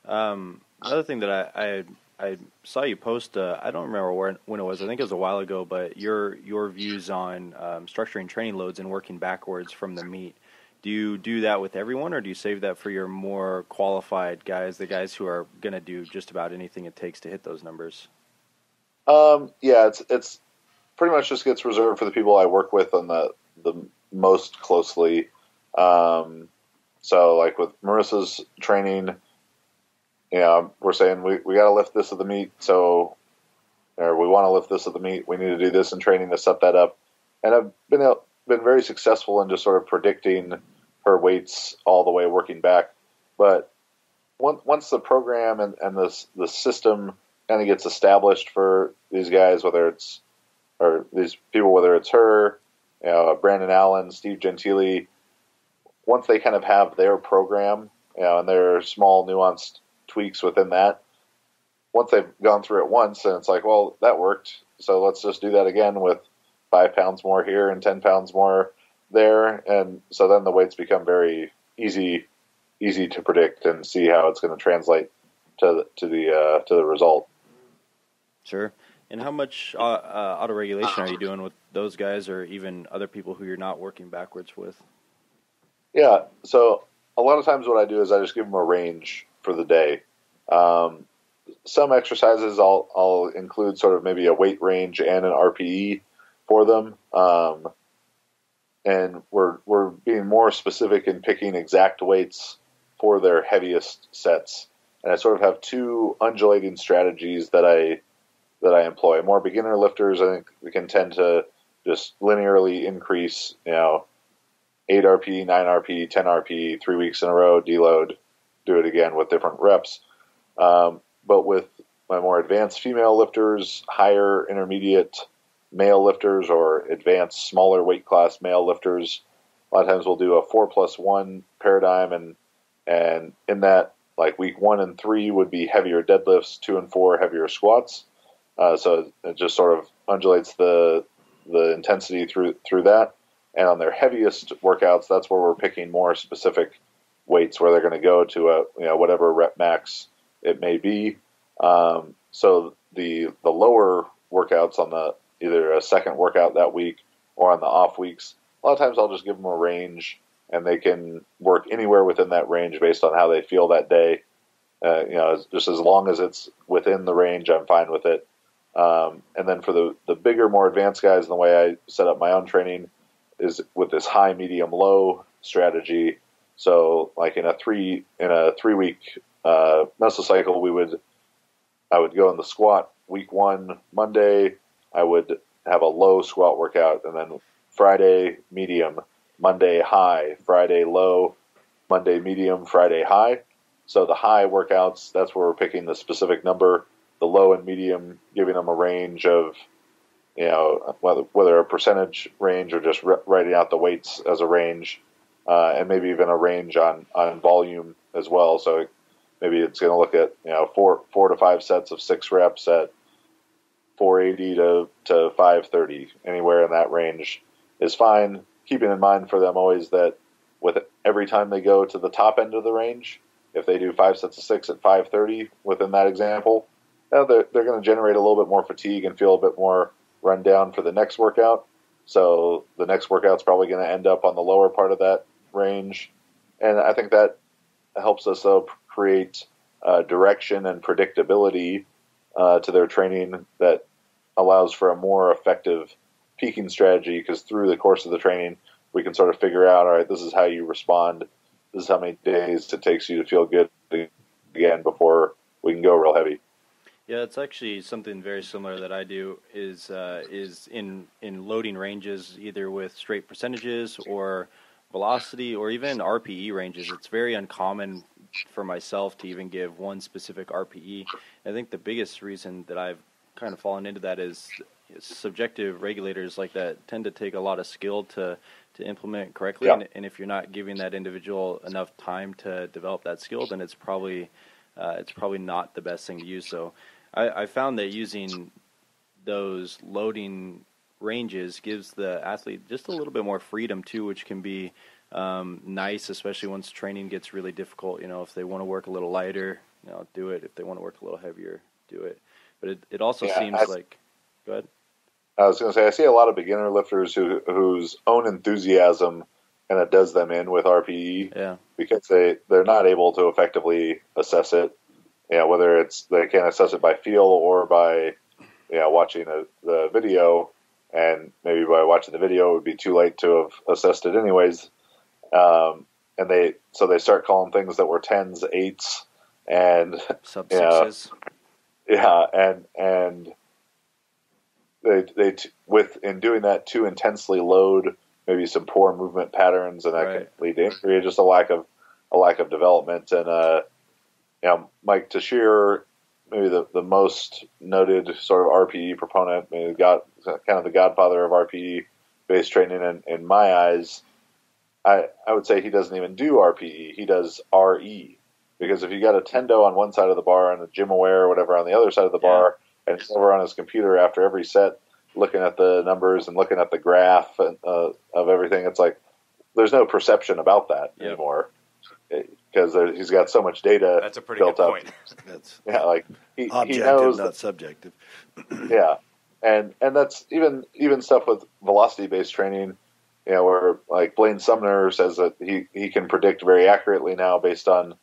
S2: Another thing that I saw you post, I don't remember when it was, I think it was a while ago, but your views on structuring training loads and working backwards from the meet. Do you do that with everyone, or do you save that for your more qualified guys, the guys who are going to do just about anything it takes to hit those numbers?
S5: Yeah, it's pretty much just gets reserved for the people I work with on the most closely. So like with Marissa's training, we're saying we got to lift this at the meet, or we want to lift this at the meet. We need to do this in training to set that up. And I've been very successful in just sort of predicting her weights all the way working back. But once the program and the system kind of gets established for these guys, whether it's her, Brandon Allen, Steve Gentili, once they kind of have their program, and their small nuanced tweaks within that, once they've gone through it once, and it's like, well, that worked, so let's just do that again with 5 pounds more here and 10 pounds more there. And so then the weights become very easy to predict and see how it's going to translate to the result.
S2: Sure. And how much autoregulation are you doing with those guys, or even other people who you're not working backwards with?
S5: Yeah, so a lot of times what I do is I just give them a range for the day. Some exercises I'll include sort of maybe a weight range and an RPE for them. And we're being more specific in picking exact weights for their heaviest sets. And I sort of have 2 undulating strategies that I employ. More beginner lifters, I think, we can tend to just linearly increase, 8 RP, 9 RP, 10 RP, 3 weeks in a row, deload, do it again with different reps. But with my more advanced female lifters, higher intermediate male lifters, or advanced smaller weight class male lifters, a lot of times we'll do a 4+1 paradigm, and in that, like week 1 and 3 would be heavier deadlifts, 2 and 4 heavier squats. So it just sort of undulates the intensity through that. And on their heaviest workouts, that's where we're picking more specific weights, where they're going to go to whatever rep max it may be. So the lower workouts on either a second workout that week or on the off weeks, a lot of times I'll just give them a range, and they can work anywhere within that range based on how they feel that day. Just as long as it's within the range, I'm fine with it. And then for the bigger, more advanced guys, the way I set up my own training is with this high, medium, low strategy. So like in a 3 week mesocycle, I would go in the squat week 1, Monday. I would have a low squat workout, and then Friday medium, Monday high, Friday low, Monday medium, Friday high. So the high workouts, that's where we're picking the specific number. The low and medium, giving them a range of, whether a percentage range or just writing out the weights as a range, and maybe even a range on volume as well. So maybe it's going to look at 4 to 5 sets of 6 reps at 480 to 530. Anywhere in that range is fine. Keeping in mind for them always that with every time they go to the top end of the range, if they do 5 sets of 6 at 530 within that example, they're going to generate a little bit more fatigue and feel a bit more run down for the next workout. So the next workout's probably going to end up on the lower part of that range. And I think that helps us create direction and predictability to their training that allows for a more effective peaking strategy, because through the course of the training, we can sort of figure out, all right, this is how you respond. This is how many days it takes you to feel good again before we can go real heavy.
S2: Yeah, it's actually something very similar that I do is in loading ranges, either with straight percentages or velocity or even RPE ranges. It's very uncommon for myself to even give one specific RPE. I think the biggest reason that I've kind of fallen into that is subjective regulators like that tend to take a lot of skill to implement correctly.
S5: Yeah.
S2: And if you're not giving that individual enough time to develop that skill, then it's probably not the best thing to use. So I found that using those loading ranges gives the athlete just a little bit more freedom too, which can be nice, especially once training gets really difficult. If they want to work a little lighter, do it. If they want to work a little heavier, do it. But it also seems like, go ahead.
S5: I was going to say, I see a lot of beginner lifters whose own enthusiasm kind of does them in with RPE, because they're not able to effectively assess it. Whether it's they can't assess it by feel or by watching the video, and maybe by watching the video it would be too late to have assessed it anyways. And they start calling things that were 10s 8s and
S2: sub 6s.
S5: And they in doing that too intensely load maybe some poor movement patterns, and that can lead to injury, just a lack of development. And Mike Tashir, maybe the most noted sort of RPE proponent, maybe kind of the godfather of RPE based training in my eyes. I would say he doesn't even do RPE; he does RE. Because if you got a tendo on one side of the bar and a gym aware or whatever on the other side of the bar, and he's over on his computer after every set looking at the numbers and looking at the graph of everything, it's like there's no perception about that anymore, because he's got so much data.
S3: That's a pretty
S5: built
S3: good
S5: up.
S3: point.
S4: That's
S5: he
S4: objective,
S5: knows
S4: not subjective.
S5: And that's even stuff with velocity based training. Where like Blaine Sumner says that he can predict very accurately now based on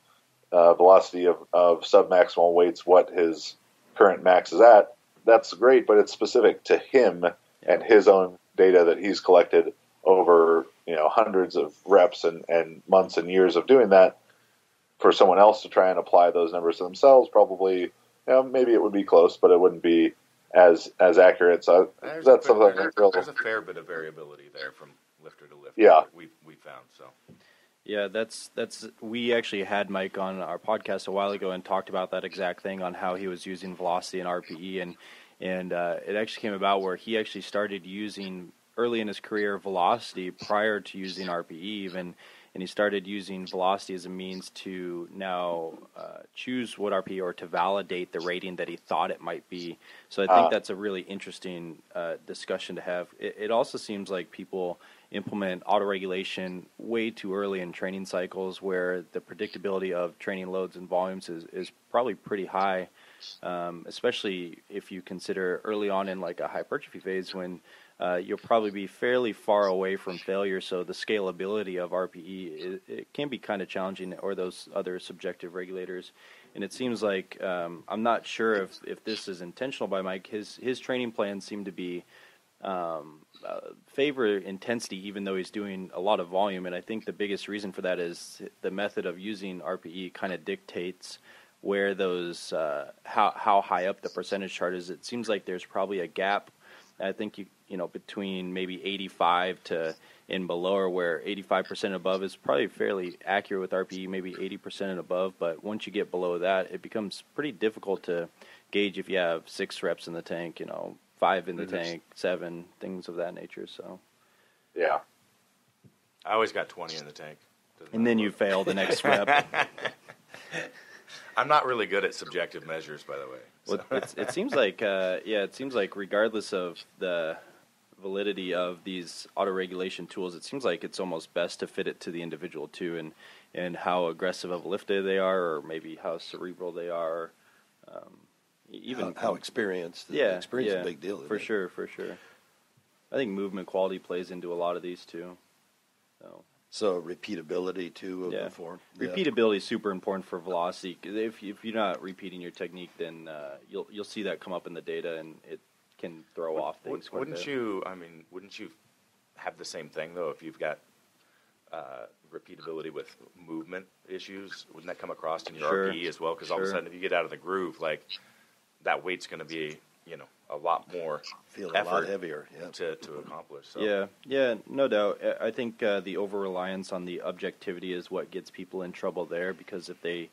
S5: velocity of submaximal weights what his current max is at. That's great, but it's specific to him and his own data that he's collected over hundreds of reps and months and years of doing that. For someone else to try and apply those numbers to themselves, probably maybe it would be close, but it wouldn't be as accurate. So
S3: There's a fair bit of variability there from lifter to lifter.
S5: Yeah,
S3: we found so.
S2: Yeah, that's we actually had Mike on our podcast a while ago and talked about that exact thing on how he was using velocity and RPE, and it actually came about where he actually started using early in his career velocity prior to using RPE even, and he started using velocity as a means to now choose what RPE or to validate the rating that he thought it might be. So I think that's a really interesting discussion to have. It also seems like people implement autoregulation way too early in training cycles, where the predictability of training loads and volumes is probably pretty high, especially if you consider early on in like a hypertrophy phase when you'll probably be fairly far away from failure. So the scalability of RPE, it can be kind of challenging, or those other subjective regulators. And it seems like, I'm not sure if this is intentional by Mike, his training plans seem to be favor intensity, even though he's doing a lot of volume. And I think the biggest reason for that is the method of using RPE kind of dictates where those how high up the percentage chart is. It seems like there's probably a gap. I think you know between maybe 85 to and below, or where 85% above is probably fairly accurate with RPE, maybe 80% and above. But once you get below that, it becomes pretty difficult to gauge if you have 6 reps in the tank, 5 in the tank, 7, things of that nature. So,
S5: yeah,
S3: I always got 20 in the tank.
S2: And then you fail the next rep.
S3: I'm not really good at subjective measures, by the way. So.
S2: Well, it seems like, it seems like regardless of the validity of these auto-regulation tools, it seems like it's almost best to fit it to the individual too, and how aggressive of a lifter they are, or maybe how cerebral they are, even
S4: how experienced.
S2: Yeah,
S4: experience is a big deal.
S2: For sure. I think movement quality plays into a lot of these too.
S4: So repeatability too of the form.
S2: Repeatability is super important for velocity. If you're not repeating your technique, then you'll see that come up in the data, and it can throw off things.
S3: Wouldn't you have the same thing though if you've got repeatability with movement issues? Wouldn't that come across in your RPE as well? Because all of a sudden, if you get out of the groove, like that weight's going to be a lot more
S4: a lot heavier
S3: to accomplish. So.
S2: Yeah, no doubt. I think the over-reliance on the objectivity is what gets people in trouble there, because if they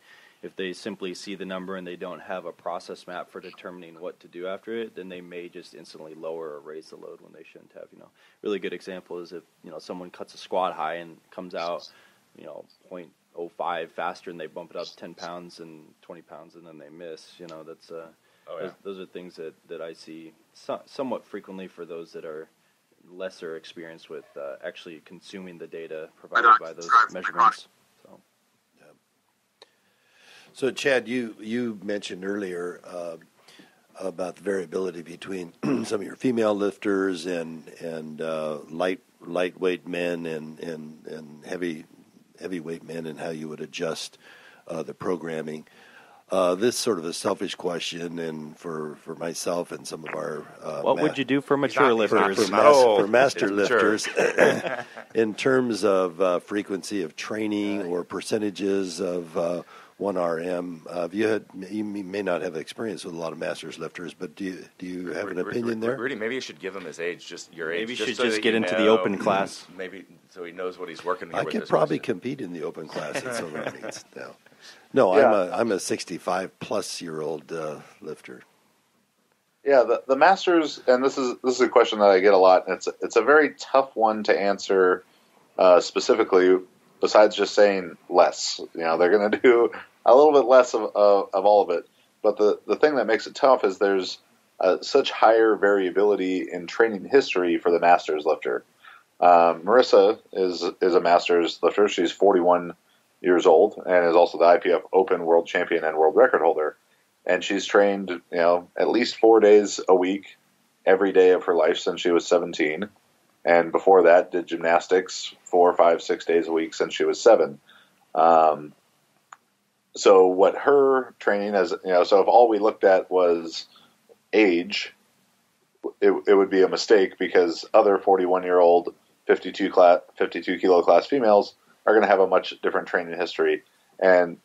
S2: simply see the number and they don't have a process map for determining what to do after it, then they may just instantly lower or raise the load when they shouldn't have. Really good example is if someone cuts a squat high and comes out 0.05 faster, and they bump it up 10 pounds and 20 pounds, and then they miss. That's those are things that I see somewhat frequently for those that are lesser experienced with actually consuming the data provided by those measurements.
S4: So, Chad, you mentioned earlier about the variability between some of your female lifters and lightweight men and heavyweight men, and how you would adjust the programming. This is sort of a selfish question, and for myself and some of our
S2: what would you do for mature lifters?
S4: For master lifters, in terms of frequency of training or percentages of 1RM. You may not have experience with a lot of masters lifters, but do you have an opinion there?
S3: Rudy, maybe you should give him his age, just your age.
S2: Maybe you should just get into the open class.
S3: Maybe so he knows what he's working with.
S4: I could probably compete in the open class at silver meets now. No, I'm a 65-plus-year-old lifter.
S5: Yeah, the masters, and this is a question that I get a lot, and it's a very tough one to answer specifically. Besides just saying less, they're going to do a little bit less of all of it. But the thing that makes it tough is there's such higher variability in training history for the masters lifter. Marissa is a masters lifter. She's 41 years old and is also the IPF Open World Champion and World Record holder. And she's trained, at least 4 days a week, every day of her life since she was 17. And before that, did gymnastics 4, 5, 6 days a week since she was 7. So what her training is, so if all we looked at was age, it would be a mistake, because other 41-year-old 52 kilo class females are going to have a much different training history. And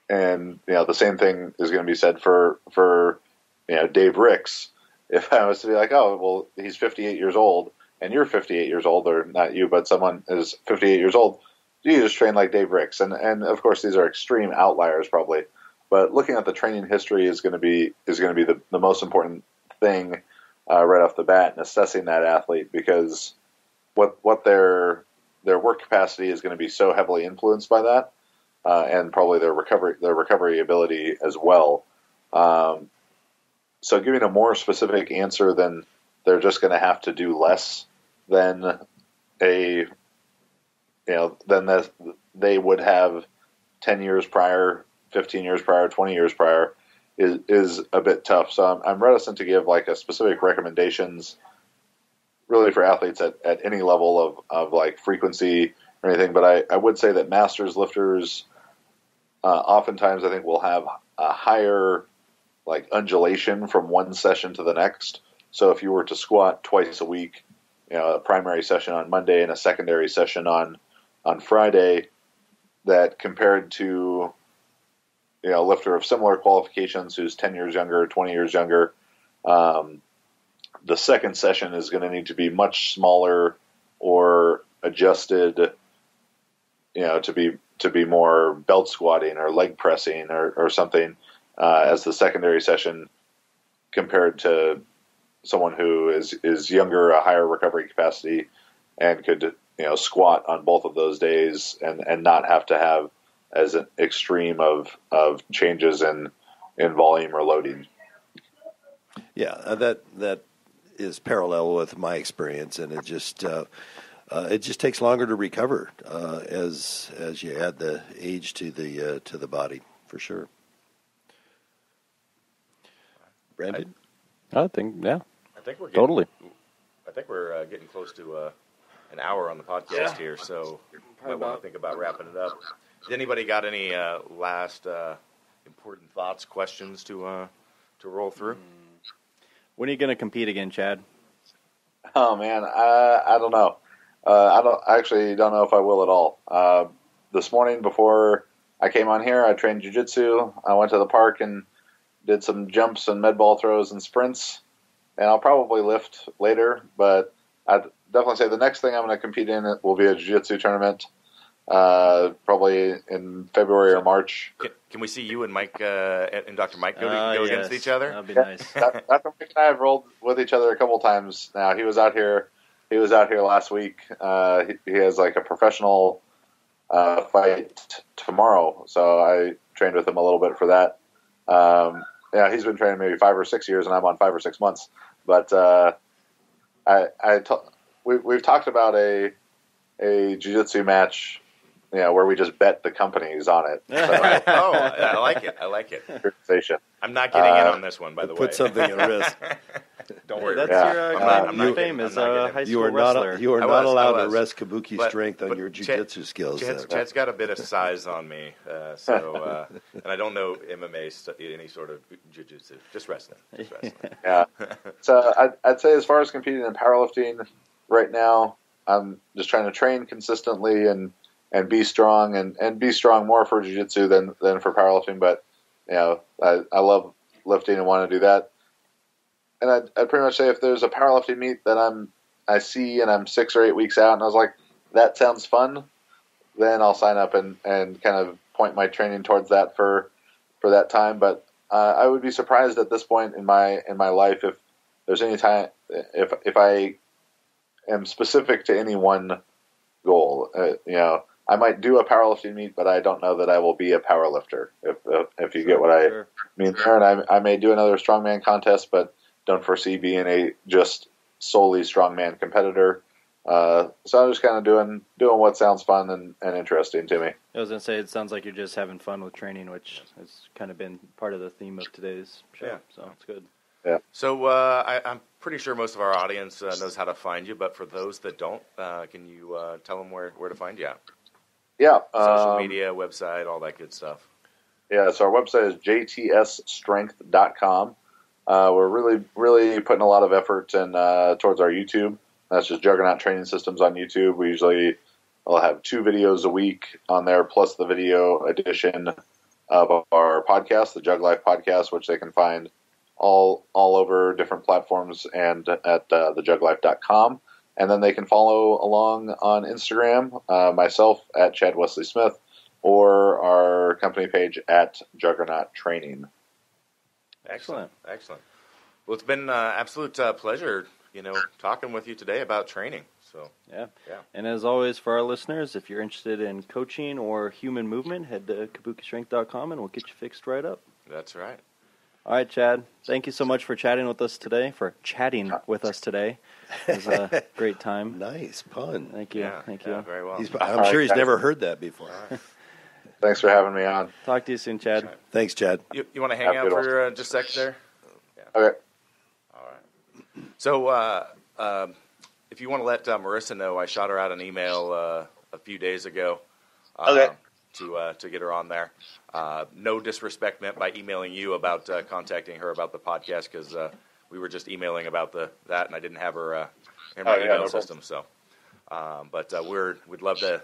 S5: the same thing is going to be said for Dave Ricks. If I was to be like, oh, well, he's 58 years old, and you're 58 years old, or not you, but someone is 58 years old, you just train like Dave Ricks. And of course, these are extreme outliers probably. But looking at the training history is going to be the most important thing right off the bat in assessing that athlete, because what their work capacity is going to be so heavily influenced by that, and probably their recovery ability as well. So giving a more specific answer than they're just going to have to do less than they would have 10 years prior, 15 years prior, 20 years prior is a bit tough. So I'm reticent to give like a specific recommendations really for athletes at any level of like frequency or anything. But I would say that masters lifters oftentimes I think will have a higher like undulation from one session to the next. So if you were to squat twice a week, a primary session on Monday and a secondary session on Friday, that compared to a lifter of similar qualifications who's 10 years younger, 20 years younger, the second session is going to need to be much smaller or adjusted, to be more belt squatting or leg pressing or something as the secondary session compared to someone who is younger, a higher recovery capacity, and could squat on both of those days and not have to have as an extreme of changes in volume or loading.
S4: Yeah, that is parallel with my experience, and it just takes longer to recover as you add the age to the body, for sure. Brandon,
S2: I think we're
S3: totally. I think we're getting close to an hour on the podcast here, so might want to think about wrapping it up. Has anybody got any last important thoughts, questions to roll through?
S2: When are you going to compete again, Chad?
S5: Oh man, I don't know. I actually don't know if I will at all. This morning before I came on here, I trained jiu-jitsu. I went to the park and did some jumps and med ball throws and sprints. And I'll probably lift later, but I'd definitely say the next thing I'm going to compete in will be a jiu-jitsu tournament, probably in February or March.
S3: Can we see you and Mike and Dr. Mike go against each other?
S2: That'd be nice.
S5: Dr. Mike and I have rolled with each other a couple times now. He was out here last week. He has like a professional fight tomorrow, so I trained with him a little bit for that. He's been training maybe 5 or 6 years, and I'm on 5 or 6 months. But we've talked about a jiu-jitsu match, where we just bet the companies on it. So,
S3: I like it.
S5: Periodization.
S3: I'm not getting in on this one, by the way.
S4: put something at risk.
S3: Don't worry.
S2: That's
S3: I'm
S2: your
S3: not
S2: famous
S3: getting
S2: high
S4: You
S2: school
S4: are
S2: wrestler.
S4: not allowed to rest kabuki strength on
S3: but
S4: your jiu-jitsu skills.
S3: Chad's got a bit of size on me, and I don't know MMA, any sort of jiu-jitsu, just wrestling.
S5: Yeah. So I'd say as far as competing in powerlifting right now, I'm just trying to train consistently and be strong and be strong more for jiu-jitsu than for powerlifting. But I love lifting and want to do that. And I'd pretty much say if there's a powerlifting meet that I see and I'm 6 or 8 weeks out and I was like, that sounds fun, then I'll sign up and kind of point my training towards that for that time. But I would be surprised at this point in my life if there's any time if I am specific to any one goal. I might do a powerlifting meet, but I don't know that I will be a powerlifter. If you get what I mean there, and I may do another strongman contest, but don't foresee being a just solely strongman competitor. So I'm just kind of doing what sounds fun and interesting to me.
S2: I was going to say, it sounds like you're just having fun with training, which has kind of been part of the theme of today's show. Yeah. So it's good.
S5: Yeah.
S3: So I'm pretty sure most of our audience knows how to find you, but for those that don't, can you tell them where to find you at?
S5: Yeah.
S3: Social media, website, all that good stuff.
S5: Yeah, so our website is jtsstrength.com. We're really, really putting a lot of effort in towards our YouTube. That's just Juggernaut Training Systems on YouTube. We usually will have 2 videos a week on there, plus the video edition of our podcast, the Jug Life podcast, which they can find all over different platforms and at thejuglife.com. And then they can follow along on Instagram, myself at Chad Wesley Smith, or our company page at Juggernaut Training.
S3: Excellent. Well, it's been an absolute pleasure, talking with you today about training. So
S2: yeah. And as always, for our listeners, if you're interested in coaching or human movement, head to kabukistrength.com and we'll get you fixed right up.
S3: That's right.
S2: All right, Chad. Thank you so much for chatting with us today. It was a great time.
S4: Nice pun.
S2: Thank you.
S3: Yeah, very well.
S4: I'm sure he's never heard that before.
S5: Thanks for having me on.
S2: Talk to you soon, Chad.
S4: Thanks, Chad.
S3: You want to hang out for just a sec there?
S5: Yeah. Okay.
S3: All right. So if you want to let Marissa know, I shot her out an email a few days ago.
S5: Okay.
S3: To get her on there. No disrespect meant by emailing you about contacting her about the podcast, because we were just emailing about that, and I didn't have her in
S5: Oh,
S3: my
S5: yeah,
S3: email
S5: no
S3: system. So, but we'd love to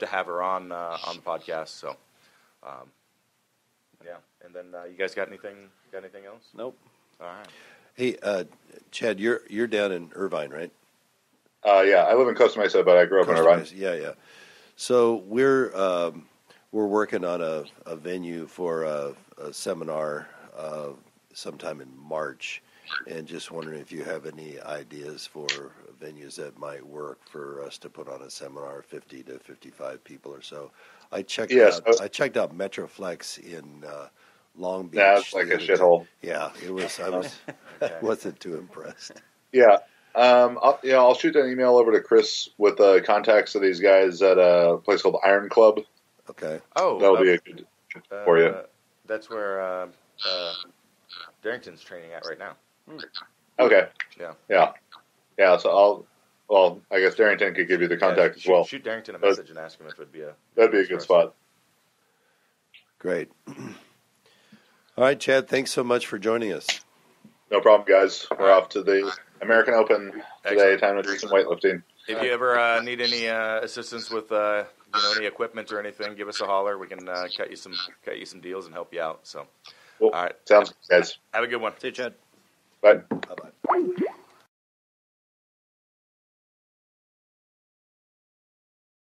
S3: have her on the podcast. So, yeah. And then you guys got anything else?
S2: Nope.
S3: All right.
S4: Hey, Chad, you're down in Irvine, right?
S5: Yeah, I live in Costa Mesa, but I grew up in
S4: Costa
S5: Irvine.
S4: Mesa. Yeah. So we're working on a venue for a seminar sometime in March, and just wondering if you have any ideas for venues that might work for us to put on a seminar, 50 to 55 people or so. I checked out Metroflex in Long Beach.
S5: Yeah, it's like a shithole.
S4: Yeah, it was. I wasn't too impressed.
S5: Yeah. I'll shoot an email over to Chris with the contacts of these guys at a place called Iron Club.
S4: Okay.
S3: Oh,
S5: that'll be a good for you.
S3: That's where Darrington's training at right now.
S5: Okay.
S3: Yeah.
S5: So I guess Darrington could give you the contact as well.
S3: Shoot Darrington a message and ask him if it'd be
S5: that'd be a good spot.
S4: Great. All right, Chad. Thanks so much for joining us.
S5: No problem, guys. We're off to the American Open today.
S3: Excellent.
S5: Time to do some weightlifting.
S3: If you ever need any assistance with any equipment or anything, give us a holler. We can cut you some deals and help you out. So,
S5: Cool.
S3: all right.
S5: Sounds good, guys.
S3: Have a good one.
S2: See you, Chad.
S5: Bye.
S4: Bye-bye.